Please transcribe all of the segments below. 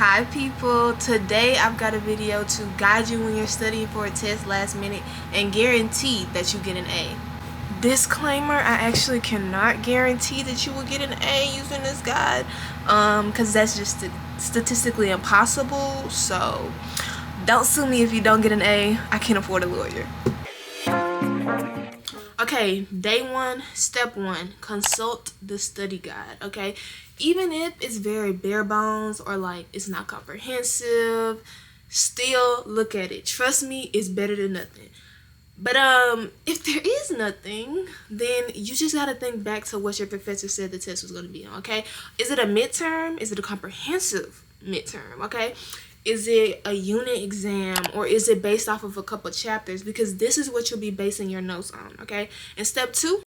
Hi people, today I've got a video to guide you when you're studying for a test last minute and guarantee that you get an A. Disclaimer, I actually cannot guarantee that you will get an A using this guide because that's just statistically impossible, so don't sue me if you don't get an A. I can't afford a lawyer. Okay, day one, step one, consult the study guide, okay? Even if it's very bare bones or like it's not comprehensive, still look at it. Trust me, it's better than nothing. But if there is nothing, then you just gotta think back to what your professor said the test was gonna be on, okay? Is it a midterm? Is it a comprehensive midterm, okay? Is it a unit exam, or is it based off of a couple chapters? Because this is what you'll be basing your notes on, okay? And step two,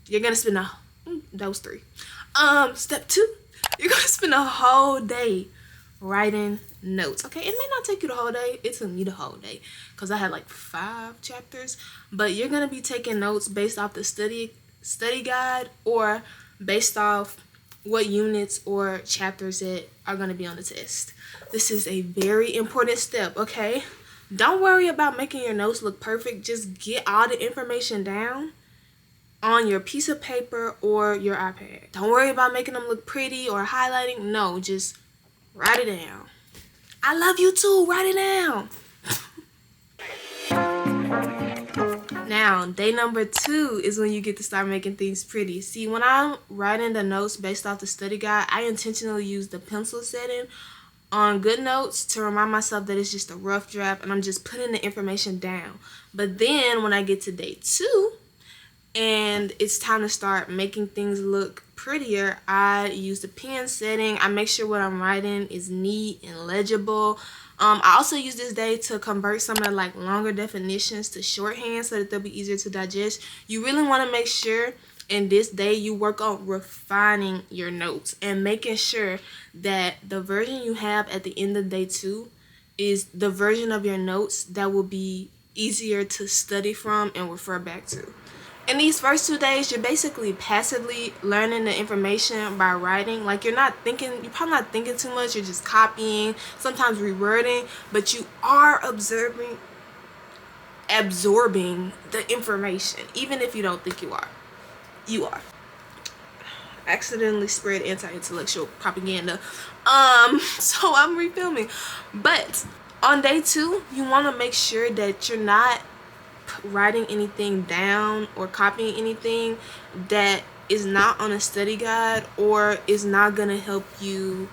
you're gonna spend those three. Step two, you're gonna spend a whole day writing notes, okay? It may not take you the whole day. It took me the whole day because I had like 5 chapters, but you're gonna be taking notes based off the study guide or based off what units or chapters that are going to be on the test. This is a very important step, okay? Don't worry about making your notes look perfect. Just get all the information down on your piece of paper or your iPad. Don't worry about making them look pretty or highlighting. No, just write it down. I love you too. Write it down. Now, day number 2 is when you get to start making things pretty. See, when I'm writing the notes based off the study guide, I intentionally use the pencil setting on good notes to remind myself that it's just a rough draft and I'm just putting the information down. But then when I get to day 2 and it's time to start making things look prettier, I use the pen setting. I make sure what I'm writing is neat and legible. I also use this day to convert some of the like longer definitions to shorthand so that they'll be easier to digest. You really want to make sure in this day you work on refining your notes and making sure that the version you have at the end of day 2 is the version of your notes that will be easier to study from and refer back to. In these first 2 days, you're basically passively learning the information by writing. Like you're probably not thinking too much, you're just copying, sometimes rewording, but you are absorbing the information, even if you don't think you are. You are. Accidentally spread anti-intellectual propaganda. So I'm refilming. But on day 2, you want to make sure that you're not writing anything down or copying anything that is not on a study guide or is not gonna help you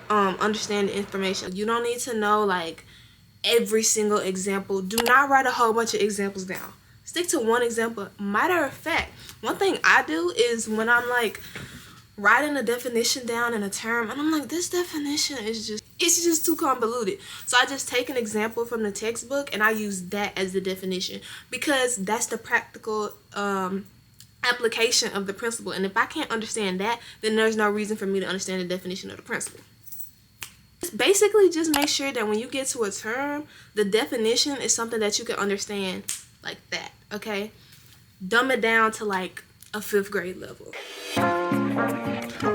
understand the information. You don't need to know like every single example. Do not write a whole bunch of examples down. Stick to one example. Matter of fact, one thing I do is when I'm like writing a definition down in a term and I'm like, this definition is just too convoluted, so I just take an example from the textbook and I use that as the definition because that's the practical application of the principle. And if I can't understand that, then there's no reason for me to understand the definition of the principle. Basically, just make sure that when you get to a term, the definition is something that you can understand like that, okay? Dumb it down to like a 5th grade level.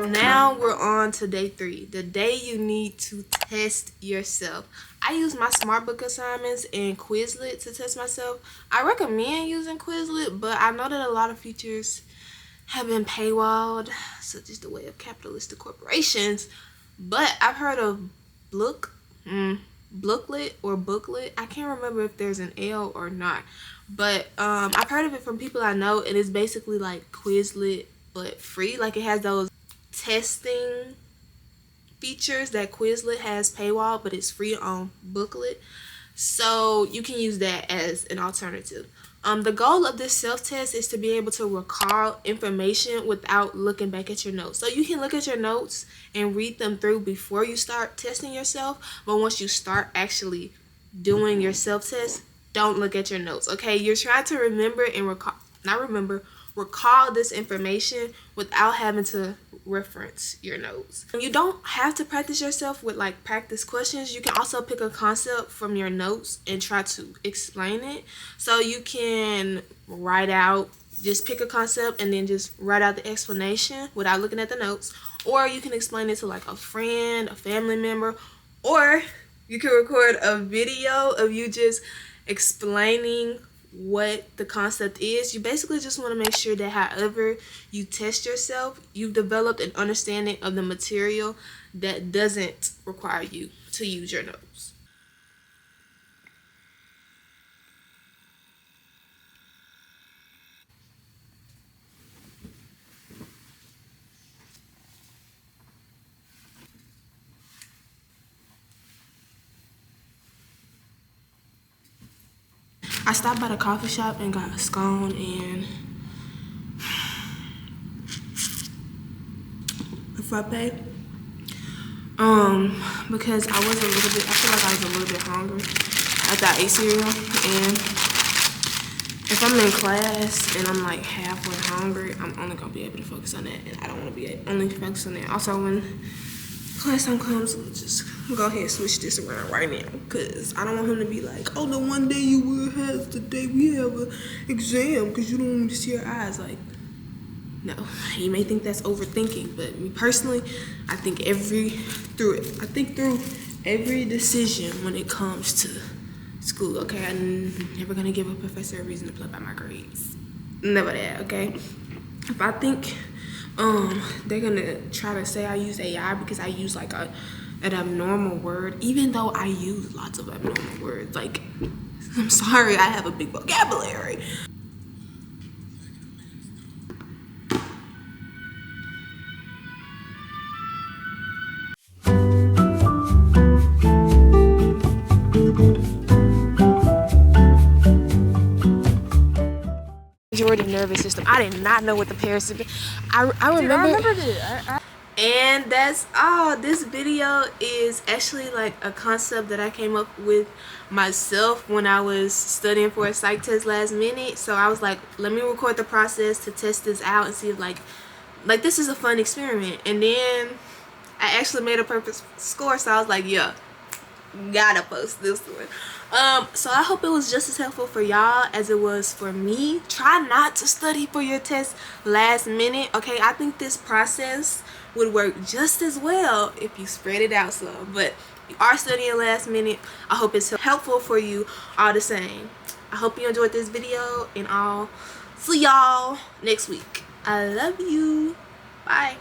Now we're on to day 3, the day you need to test yourself. I use my SmartBook assignments and Quizlet to test myself. I recommend using Quizlet, but I know that a lot of features have been paywalled, such as the way of capitalistic corporations. But I've heard of Booklet or Booklet. I can't remember if there's an L or not, but I've heard of it from people I know, and it's basically like Quizlet but free. Like it has those testing features that Quizlet has paywall, but it's free on Booklet, so you can use that as an alternative. The goal of this self-test is to be able to recall information without looking back at your notes. So you can look at your notes and read them through before you start testing yourself, but once you start actually doing your self-test, don't look at your notes, okay? You're trying to remember and recall this information without having to reference your notes. You don't have to practice yourself with like practice questions. You can also pick a concept from your notes and try to explain it. So you can just pick a concept and then just write out the explanation without looking at the notes, or you can explain it to like a friend, a family member, or you can record a video of you just explaining what the concept is. You basically just want to make sure that however you test yourself, you've developed an understanding of the material that doesn't require you to use your nose. I stopped by the coffee shop and got a scone and a frappe. Because I feel like I was a little bit hungry after I ate cereal, and if I'm in class and I'm like halfway hungry, I'm only gonna be able to focus on that, and I don't want to be only focus on that. Also, when class time comes, I'm just go ahead and switch this around right now, because I don't want him to be like, oh, the one day you will have the day we have an exam because you don't want me to see your eyes. Like, no, you may think that's overthinking, but me personally, I think through every decision when it comes to school. Okay, I'm never gonna give a professor a reason to play by my grades. Never that. Okay, if I think they're gonna try to say I use AI because I use like an abnormal word, even though I use lots of abnormal words. Like, I'm sorry, I have a big vocabulary. Majority nervous system. I did not know what the parasympathetic. I remember. Dude, I remembered it. And that's all. This video is actually like a concept that I came up with myself when I was studying for a psych test last minute. So I was like, let me record the process to test this out and see if like this is a fun experiment. And then I actually made a perfect score, so I was like, yeah, gotta post this one. So I hope it was just as helpful for y'all as it was for me. Try not to study for your test last minute. Okay, I think this process would work just as well if you spread it out some, but you are studying last minute. I hope it's helpful for you all the same. I hope you enjoyed this video, and I'll see y'all next week. I love you. Bye.